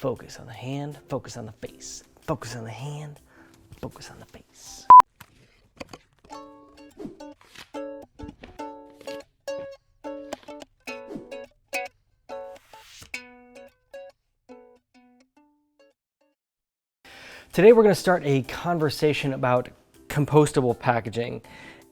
Focus on the hand, focus on the face. Focus on the hand, focus on the face. Today we're going to start a conversation about compostable packaging,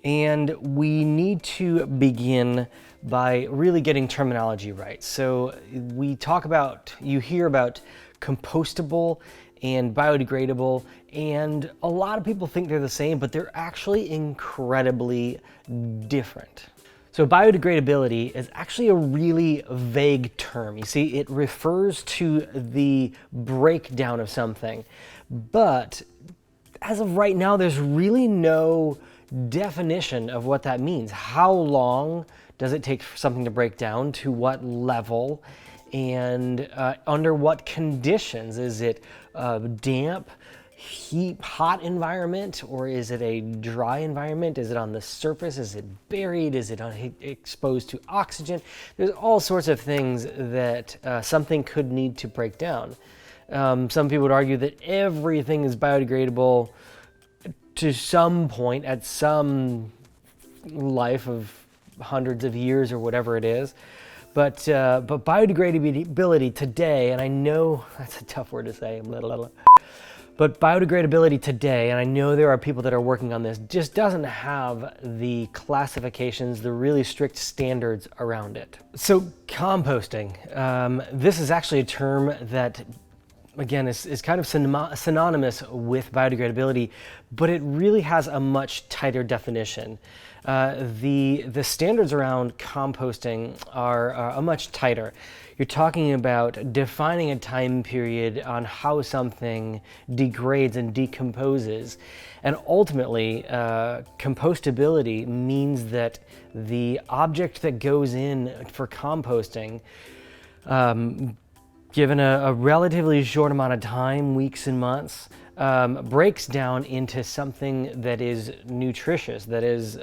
and we need to begin by really getting terminology right. So you hear about compostable and biodegradable, and a lot of people think they're the same, but they're actually incredibly different. So biodegradability is actually a really vague term. You see, it refers to the breakdown of something, but as of right now, there's really no definition of what that means. How long does it take for something to break down? To what level? And under what conditions? Is it a damp, hot environment, or is it a dry environment? Is it on the surface? Is it buried? Is it exposed to oxygen? There's all sorts of things that something could need to break down. Some people would argue that everything is biodegradable to some point at some life of hundreds of years or whatever it is. But biodegradability today, and I know that's a tough word to say, but biodegradability today, and I know there are people that are working on this, just doesn't have the classifications, the really strict standards around it. So composting, this is actually a term that, again, is kind of synonymous with biodegradability, but it really has a much tighter definition. The standards around composting are much tighter. You're talking about defining a time period on how something degrades and decomposes. And ultimately, compostability means that the object that goes in for composting, given a relatively short amount of time, weeks and months, breaks down into something that is nutritious, that is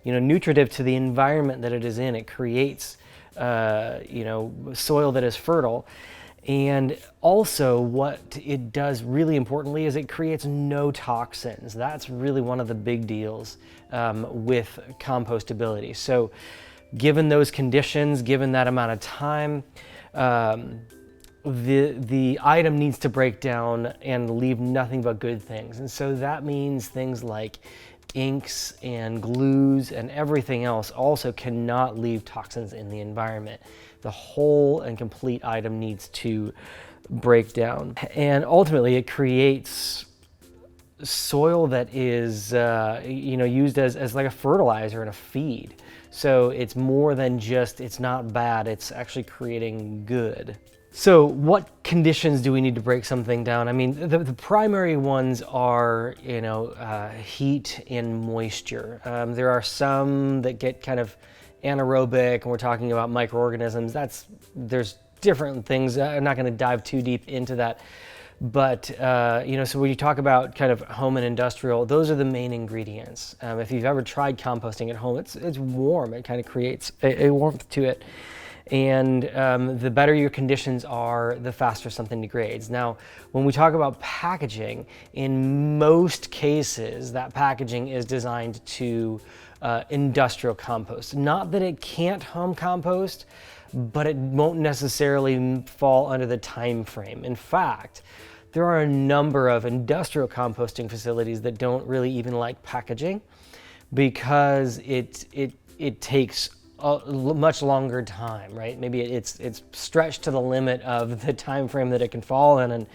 nutritive to the environment that it is in. It creates soil that is fertile. And also what it does really importantly is it creates no toxins. That's really one of the big deals with compostability. So given those conditions, given that amount of time, the item needs to break down and leave nothing but good things. And so that means things like inks and glues and everything else also cannot leave toxins in the environment. The whole and complete item needs to break down. And ultimately it creates soil that is used as like a fertilizer and a feed. So it's more than just, it's not bad, it's actually creating good. So what conditions do we need to break something down? I mean, the primary ones are, heat and moisture. There are some that get kind of anaerobic, and we're talking about microorganisms. There's different things. I'm not going to dive too deep into that. But, so when you talk about kind of home and industrial, those are the main ingredients. If you've ever tried composting at home, it's warm. It kind of creates a warmth to it. And the better your conditions are, the faster something degrades. Now, when we talk about packaging, in most cases, that packaging is designed to industrial compost. Not that it can't home compost, but it won't necessarily fall under the time frame. In fact, there are a number of industrial composting facilities that don't really even like packaging because it takes a much longer time, right? Maybe it's stretched to the limit of the time frame that it can fall in,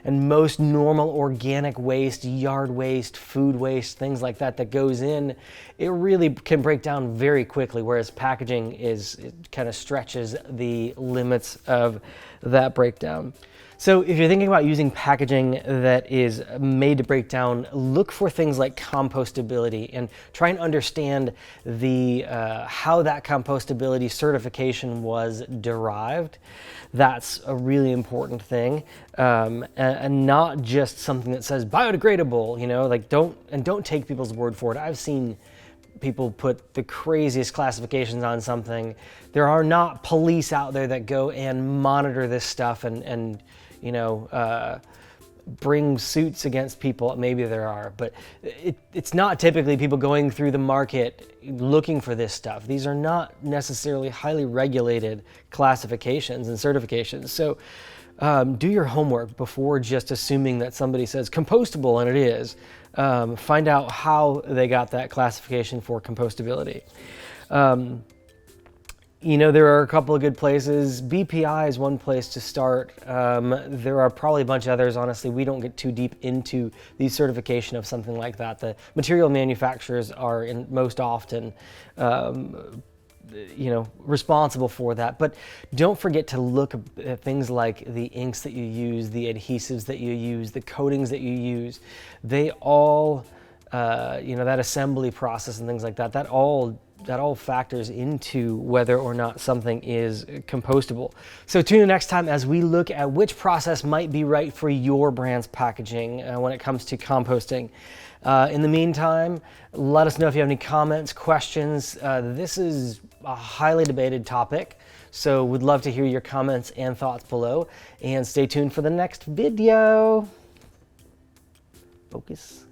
and most normal organic waste, yard waste, food waste, things like that goes in, it really can break down very quickly, whereas packaging it kind of stretches the limits of that breakdown. So if you're thinking about using packaging that is made to break down, look for things like compostability and try and understand how that compostability certification was derived. That's a really important thing, and not just something that says biodegradable. Don't take people's word for it. I've seen people put the craziest classifications on something. There are not police out there that go and monitor this stuff and you know, bring suits against people. Maybe there are, but it's not typically people going through the market looking for this stuff. These are not necessarily highly regulated classifications and certifications. So do your homework before just assuming that somebody says compostable and it is. Find out how they got that classification for compostability. You know, there are a couple of good places. BPI is one place to start. There are probably a bunch of others. Honestly, we don't get too deep into the certification of something like that. The material manufacturers are most often, you know, responsible for that. But don't forget to look at things like the inks that you use, the adhesives that you use, the coatings that you use. They all, you know, that assembly process and things like that, that all factors into whether or not something is compostable. So tune in next time as we look at which process might be right for your brand's packaging when it comes to composting. In the meantime, let us know if you have any comments, questions. This is a highly debated topic, so we'd love to hear your comments and thoughts below. And stay tuned for the next video. Focus.